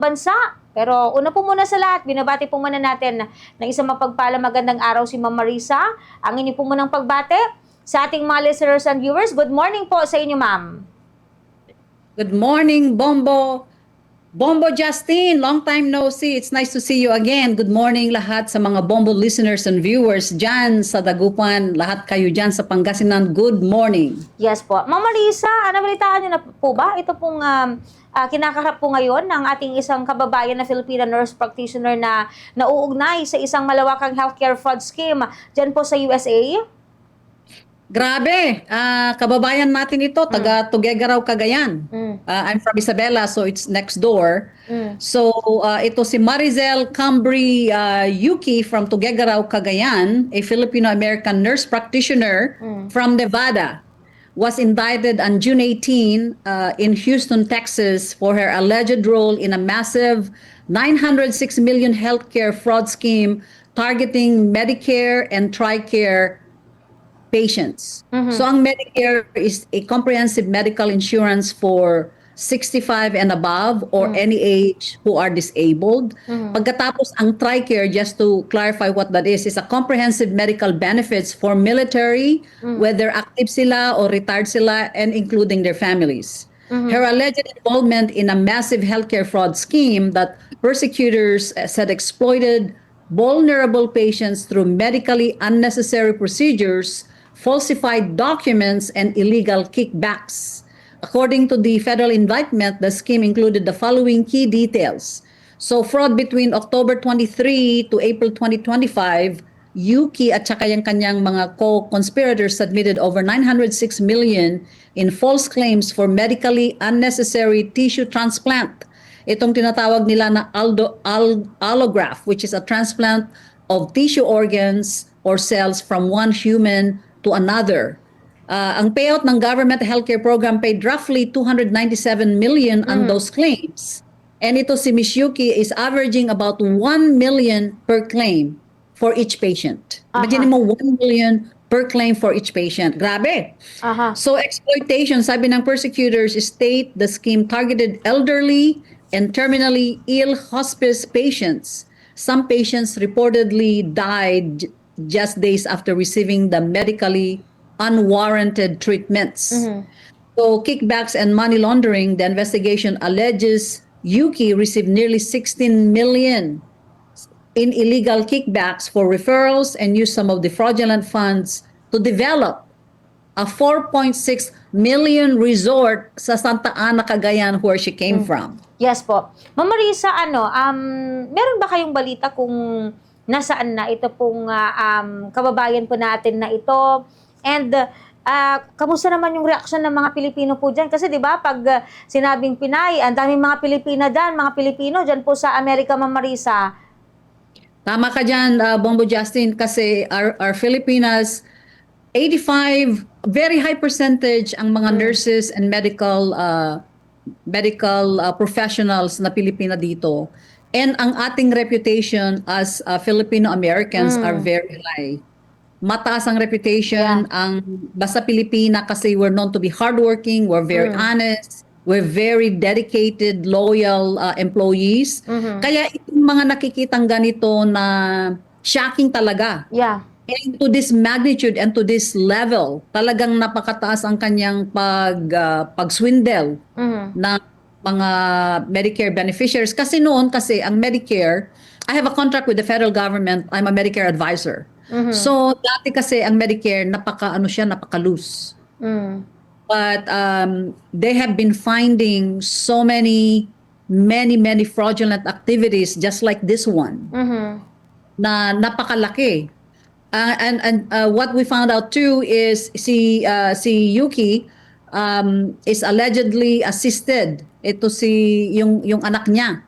bansa. Pero una po muna sa lahat, binabati po muna natin ng isang mapagpala magandang araw si Ma'am Marisa. Ang inyo po munang pagbate sa ating mga listeners and viewers. Good morning po sa inyo, Ma'am. Good morning, Bombo. Bombo Justin, long time no see. It's nice to see you again. Good morning lahat sa mga Bombo listeners and viewers dyan sa Dagupan. Lahat kayo dyan sa Pangasinan. Good morning. Yes po. Ma'am Marisa, nabalitaan niyo na po ba? Ito pong kinakaharap po ngayon ng ating isang kababayan na Filipina nurse practitioner na nauugnay sa isang malawakang healthcare fraud scheme dyan po sa USA. Grabe, kababayan natin ito, taga Tuguegarao, Cagayan. I'm from Isabela, so it's next door. So ito si Marizel Cambri Yuki from Tuguegarao, Cagayan, a Filipino-American nurse practitioner from Nevada, was indicted on June 18 in Houston, Texas for her alleged role in a massive 906 million healthcare fraud scheme targeting Medicare and TRICARE patients. So ang Medicare is a comprehensive medical insurance for 65 and above or any age who are disabled. Pagkatapos ang TRICARE, just to clarify what that is a comprehensive medical benefits for military, whether active sila or retired sila, and including their families. Her alleged involvement in a massive healthcare fraud scheme that persecutors said exploited vulnerable patients through medically unnecessary procedures, falsified documents, and illegal kickbacks. According to the federal indictment, the scheme included the following key details. So fraud between October 23 to April 2025, Yuki at saka yung kanyang mga co-conspirators submitted over 906 million in false claims for medically unnecessary tissue transplant. Itong tinatawag nila na allograft, which is a transplant of tissue organs or cells from one human to another. Ang payout ng government healthcare program paid roughly 297 million on those claims. And ito si Ms. Yuki is averaging about 1 million per claim for each patient. Imagine mo 1 million per claim for each patient. Grabe. So exploitation, sabi ng persecutors, state the scheme targeted elderly and terminally ill hospice patients. Some patients reportedly died just days after receiving the medically unwarranted treatments. So kickbacks and money laundering, the investigation alleges Yuki received nearly 16 million in illegal kickbacks for referrals and used some of the fraudulent funds to develop a 4.6 million resort sa Santa Ana, Cagayan, where she came from. Yes po. Ma'am Marisa, meron ba kayong balita kung nasaan na ito pong kababayan po natin na ito? And kamusta naman yung reaksyon ng mga Pilipino po dyan? Kasi di ba pag sinabing Pinay, ang daming mga Pilipino dyan po sa Amerika, Ma'am Marisa. Tama ka dyan, Bombo Justin, kasi our Filipinas, 85, very high percentage ang mga nurses and medical professionals na Pilipina dito. And ang ating reputation as Filipino-Americans are very high. Mataas ang reputation, ang basta Pilipina kasi we're known to be hardworking, we're very honest, we're very dedicated, loyal employees. Kaya itong mga nakikitang ganito na shocking talaga. Yeah. And to this magnitude and to this level, talagang napakataas ang kanyang pag-swindle ng mga Medicare beneficiaries. Kasi noon, ang Medicare, I have a contract with the federal government. I'm a Medicare advisor. So, dati kasi ang Medicare, napaka-loose. But they have been finding so many fraudulent activities just like this one na napakalaki. And what we found out too is si Yuki is allegedly assisted. Ito yung anak niya.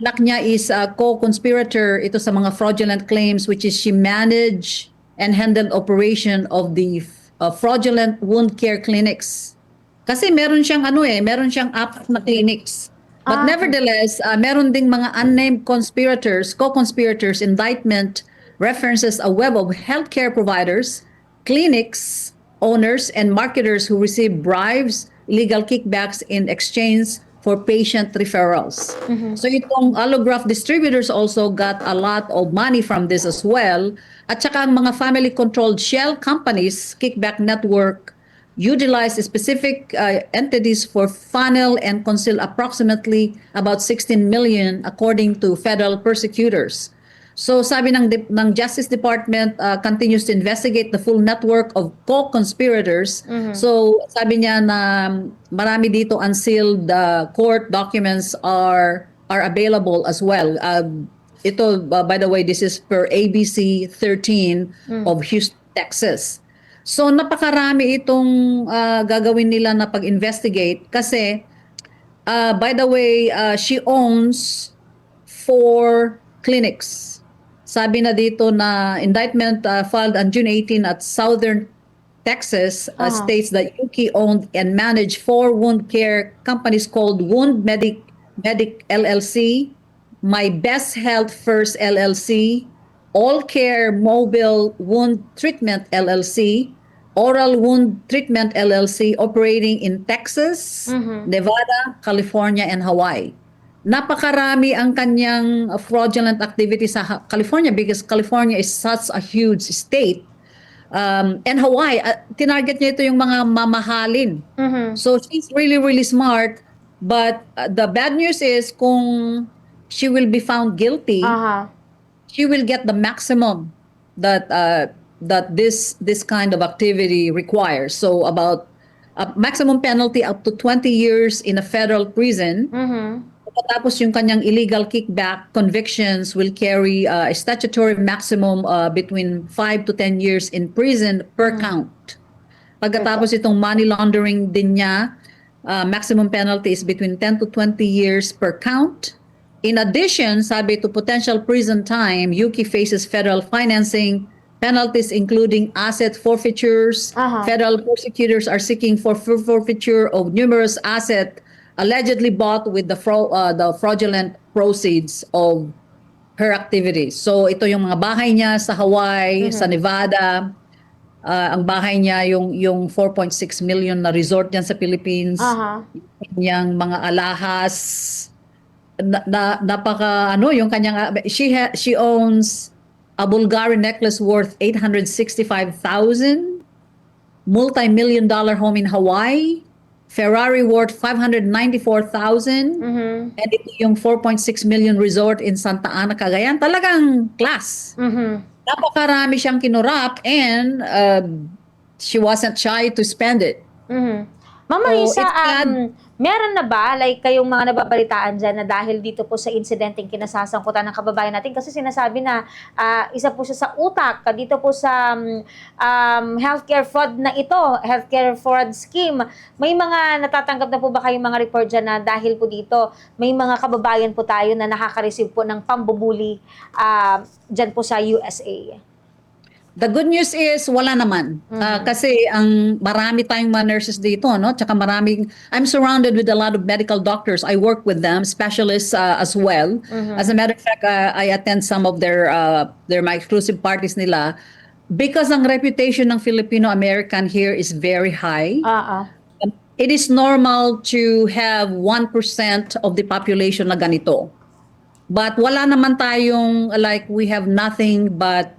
Anak niya is a co-conspirator ito sa mga fraudulent claims, which is she managed and handled operation of the fraudulent wound care clinics. Kasi meron siyang apat na clinics. But nevertheless, meron ding mga unnamed conspirators, co-conspirators, indictment references a web of healthcare providers, clinics, owners, and marketers who receive bribes, illegal kickbacks in exchange for patient referrals. So itong allograft distributors also got a lot of money from this as well. At saka ang mga family-controlled shell companies, kickback network, utilize specific entities for funnel and conceal approximately about 16 million according to federal prosecutors. So sabi ng Justice Department continues to investigate the full network of co-conspirators. So sabi niya na marami dito unsealed court documents are available as well. Ito by the way, this is per ABC 13 of Houston, Texas. So napakarami itong gagawin nila na pag-investigate kasi by the way, she owns 4 clinics. Sabi na dito na indictment filed on June 18 at Southern Texas states that Yuki owned and managed 4 wound care companies called Wound Medic LLC, My Best Health First LLC, All Care Mobile Wound Treatment LLC, Oral Wound Treatment LLC operating in Texas, Nevada, California, and Hawaii. Napakarami ang kanyang fraudulent activity sa California because California is such a huge state. And Hawaii, tinarget niya ito yung mga mamahalin. So she's really, really smart. But the bad news is kung she will be found guilty, she will get the maximum that this kind of activity requires. So about a maximum penalty up to 20 years in a federal prison. Tapos yung kanyang illegal kickback convictions will carry a statutory maximum between 5 to 10 years in prison per count. Pagkatapos itong money laundering din niya, maximum penalty is between 10 to 20 years per count. In addition, sabi to potential prison time, Yuki faces federal financing penalties including asset forfeitures. Federal prosecutors are seeking for forfeiture of numerous assets allegedly bought with the fraudulent proceeds of her activities. So ito yung mga bahay niya sa Hawaii, sa Nevada. Ang bahay niya yung 4.6 million na resort diyan sa Philippines. Yung mga alahas napaka yung kanyang she owns a Bulgari necklace worth 865,000, multi-million-dollar home in Hawaii, Ferrari worth 594,000, and ito yung 4.6 million resort in Santa Ana, Cagayan. Talagang class. Napakarami siyang kinurap and she wasn't shy to spend it. Ma'am Marisa, meron na ba, like kayong mga nababalitaan dyan na dahil dito po sa insidenteng kinasasangkutan ng kababayan natin, kasi sinasabi na isa po siya sa utak dito po sa healthcare fraud na ito, healthcare fraud scheme. May mga natatanggap na po ba kayong mga report dyan na dahil po dito, may mga kababayan po tayo na nakaka-receive po ng pambubuli dyan po sa USA? The good news is wala naman. Kasi ang marami tayong mga nurses dito, no? Tsaka I'm surrounded with a lot of medical doctors. I work with them, specialists as well. As a matter of fact, I attend some of their my exclusive parties nila because ang reputation ng Filipino-American here is very high. It is normal to have 1% of the population na ganito. But wala naman tayong, like, we have nothing but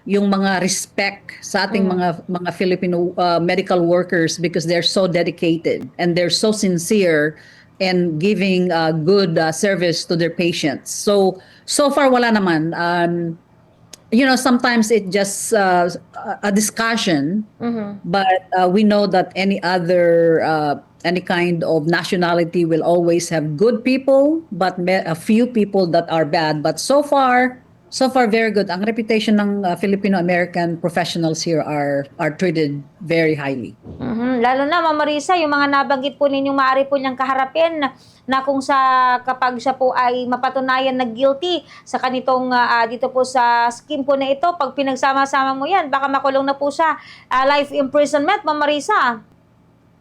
yung mga respect sa ating mga Filipino medical workers because they're so dedicated and they're so sincere in giving good service to their patients. So far wala naman. Sometimes it just a discussion, but we know that any kind of nationality will always have good people, but a few people that are bad. But so far very good. Ang reputation ng Filipino-American professionals here are treated very highly. Lalo na, Ma'am Marisa, yung mga nabanggit po ninyong maaari po niyang kaharapin na kung kapag siya po ay mapatunayan na guilty sa kanitong dito po sa scheme po na ito, pag pinagsama-sama mo yan, baka makulong na po siya life imprisonment, Ma'am Marisa.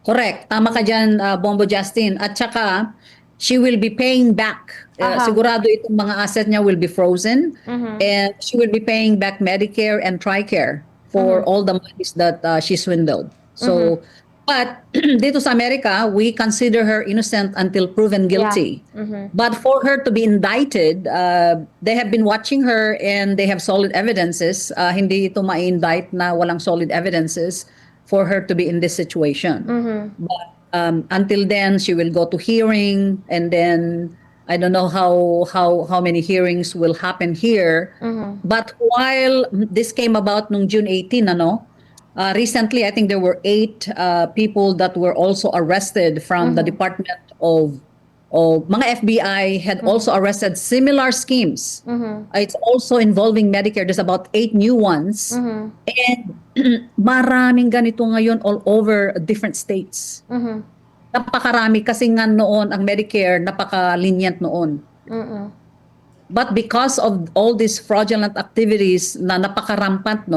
Correct. Tama ka dyan, Bombo Justin. At saka, she will be paying back. Sigurado itong mga asset niya will be frozen. And she will be paying back Medicare and TRICARE for all the monies that she swindled. So, But dito sa Amerika, we consider her innocent until proven guilty. But for her to be indicted, they have been watching her and they have solid evidences. Hindi ito ma-indict na walang solid evidences for her to be in this situation. But until then, she will go to hearing, and then I don't know how many hearings will happen here. But while this came about nung June 18, recently, I think there were 8 people that were also arrested from the Department of mga FBI had also arrested similar schemes. It's also involving Medicare. There's about 8 new ones. And maraming ganito ngayon all over different states. Napakarami kasi nga noon ang Medicare napaka-lenient noon. But because of all these fraudulent activities na napaka-rampant,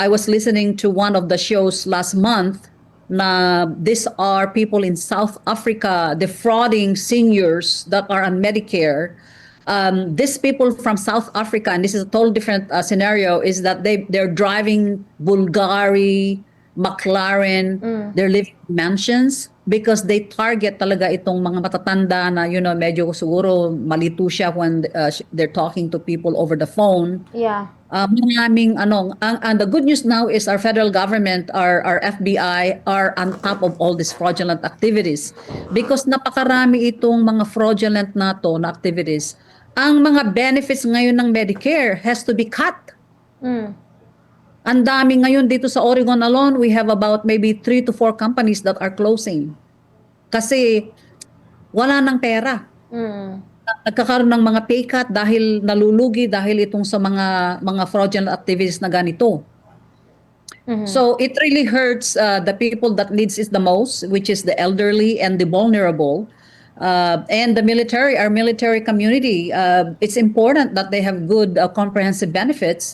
I was listening to one of the shows last month na these are people in South Africa defrauding seniors that are on Medicare. These people from South Africa, and this is a totally different scenario, is that they're driving Bulgari, McLaren, they're living in mansions because they target talaga itong mga matatanda na, medyo siguro malito siya when they're talking to people over the phone. Yeah. Maraming and the good news now is our federal government, our FBI are on top of all these fraudulent activities because napakarami itong mga fraudulent na activities. Ang mga benefits ngayon ng Medicare has to be cut. Ang dami ngayon dito sa Oregon alone, we have about maybe 3 to 4 companies that are closing. Kasi wala nang pera. Nagkakaroon ng mga pay cut dahil nalulugi dahil itong sa mga fraudulent activities na ganito. So it really hurts the people that needs it the most, which is the elderly and the vulnerable. And the military, our military community, it's important that they have good comprehensive benefits.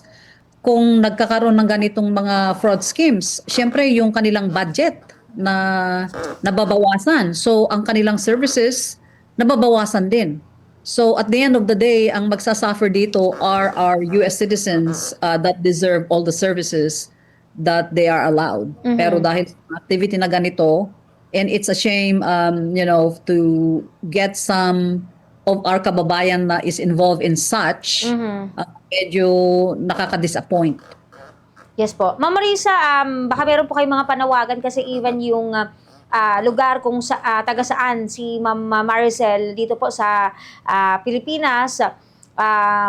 Kung nagkakaroon ng ganitong mga fraud schemes, syempre yung kanilang budget na nababawasan. So ang kanilang services nababawasan din. So at the end of the day, ang magsasuffer dito are our US citizens that deserve all the services that they are allowed. Pero dahil sa activity na ganito, and it's a shame, to get some of our kababayan na is involved in such, medyo nakaka-disappoint. Yes po. Ma'am Marisa, baka meron po kayong mga panawagan kasi even yung lugar kung taga saan si Ma'am Maricel dito po sa Pilipinas,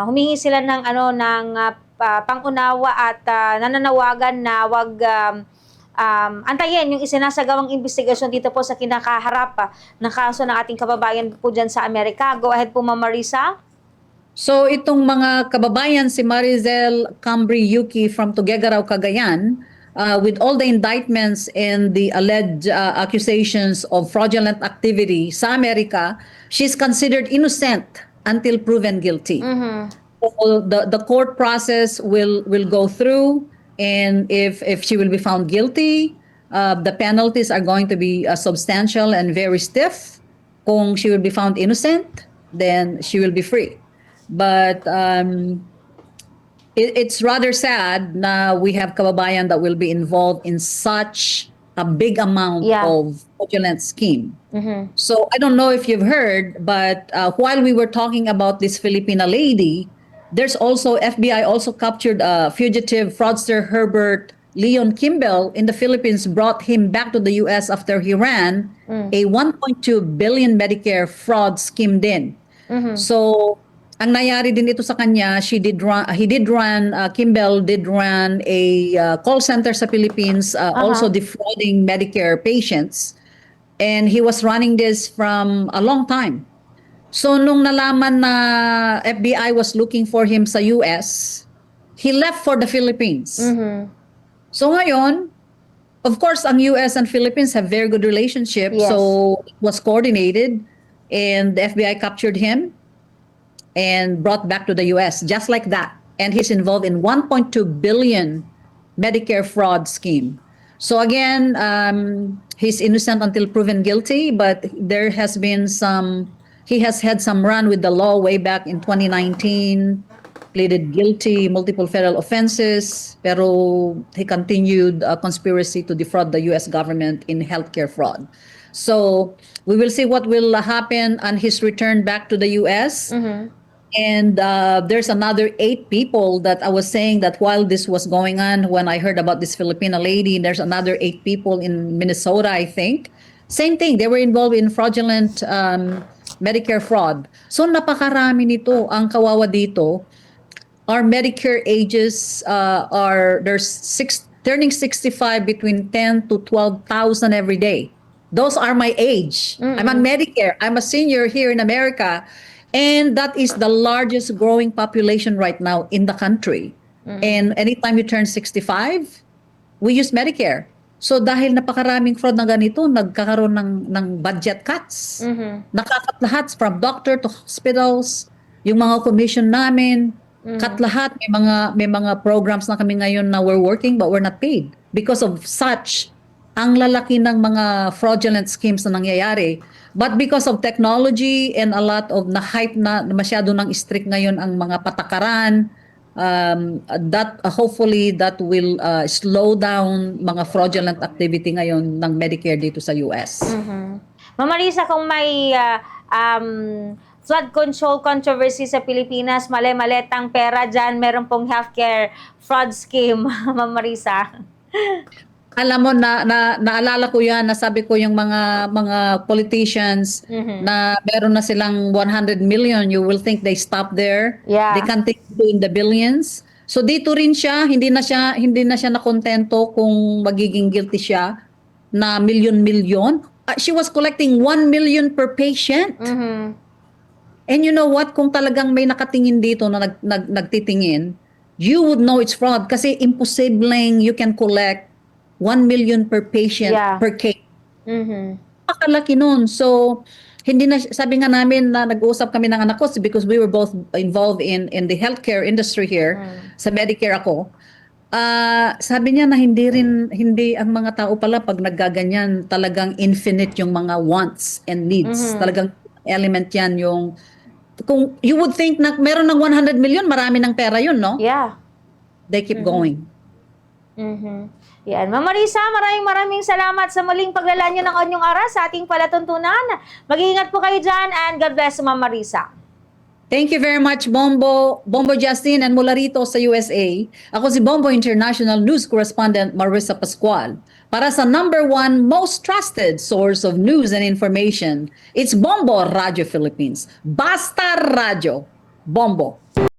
humingi sila ng pangunawa at nananawagan na wag antayin yung isinasagawang investigasyon dito po sa kinakaharap na kaso ng ating kababayan po dyan sa Amerika. Go ahead po, Ma'am Marisa. So itong mga kababayan, si Marizel Cambri Yuki from Tuguegarao, Cagayan, with all the indictments and the alleged accusations of fraudulent activity sa Amerika, she's considered innocent until proven guilty. So the court process will go through, and if she will be found guilty, the penalties are going to be substantial and very stiff. Kung she will be found innocent, then she will be free. But it's rather sad na we have kababayan that will be involved in such a big amount of fraudulent scheme. So I don't know if you've heard, but while we were talking about this Filipina lady, there's also FBI also captured a fugitive fraudster Herbert Leon Kimball in the Philippines, brought him back to the US after he ran a 1.2 billion Medicare fraud scheme din. So ang nangyari din ito sa kanya, Kimball did run a call center sa Philippines, also defrauding Medicare patients. And he was running this from a long time. So nung nalaman na FBI was looking for him sa US, he left for the Philippines. So ngayon, of course, ang US and Philippines have very good relationship. Yes. So it was coordinated and the FBI captured him and brought back to the US just like that. And he's involved in 1.2 billion Medicare fraud scheme. So again, he's innocent until proven guilty, but there has been he has had some run with the law way back in 2019. pleaded guilty, multiple federal offenses, pero he continued conspiracy to defraud the U.S. government in healthcare fraud. So we will see what will happen on his return back to the U.S. And there's another 8 people that I was saying that while this was going on, when I heard about this Filipina lady, there's another 8 people in Minnesota, I think. Same thing, they were involved in fraudulent Medicare fraud. So napakarami nito. Ang kawawa dito, our Medicare ages turning 65 between 10 to 12,000 every day. Those are my age. I'm on Medicare. I'm a senior here in America. And that is the largest growing population right now in the country. And anytime you turn 65, we use Medicare. So dahil napakaraming fraud na ganito, nagkakaroon ng budget cuts. Nakakat lahat from doctor to hospitals, yung mga commission namin, cut lahat. May mga programs na kami ngayon na we're working but we're not paid. Because of such, ang lalaki ng mga fraudulent schemes na nangyayari. But because of technology and a lot of na-hype na masyado ng strict ngayon ang mga patakaran, that hopefully that will slow down mga fraudulent activity ngayon ng Medicare dito sa US. Ma'am Marisa, kung may flood control controversy sa Pilipinas, mali-maletang pera dyan, meron pong healthcare fraud scheme, Ma'am Marisa. Alam mo naalala ko 'yan, nasabi ko yung mga politicians na meron na silang 100 million, you will think they stop there. Yeah. They can take it in the billions. So dito rin siya, hindi na siya nakontento kung magiging guilty siya na milyon-milyon. She was collecting 1 million per patient. And you know what, kung talagang may nakatingin dito na nagtitingin, you would know it's fraud kasi imposibleng you can collect 1 million per patient per case. Pakalaki nun. So, hindi na, sabi nga namin na nag-uusap kami ng anak ko because we were both involved in the healthcare industry here. Sa Medicare ako. Sabi niya na hindi ang mga tao pala pag naggaganyan, talagang infinite yung mga wants and needs. Talagang element yan yung, kung you would think na meron ng 100 million, marami ng pera yun, no? Yeah. They keep going. Yan. Ma'am Marisa, maraming salamat sa muling paglalaan niyo ng inyong oras sa ating palatuntunan. Mag-iingat po kayo dyan and God bless, Ma'am Marisa. Thank you very much, Bombo Justin, and mula rito sa USA. Ako si Bombo International News Correspondent Marissa Pascual. Para sa #1 most trusted source of news and information, it's Bombo Radio Philippines. Basta Radio. Bombo.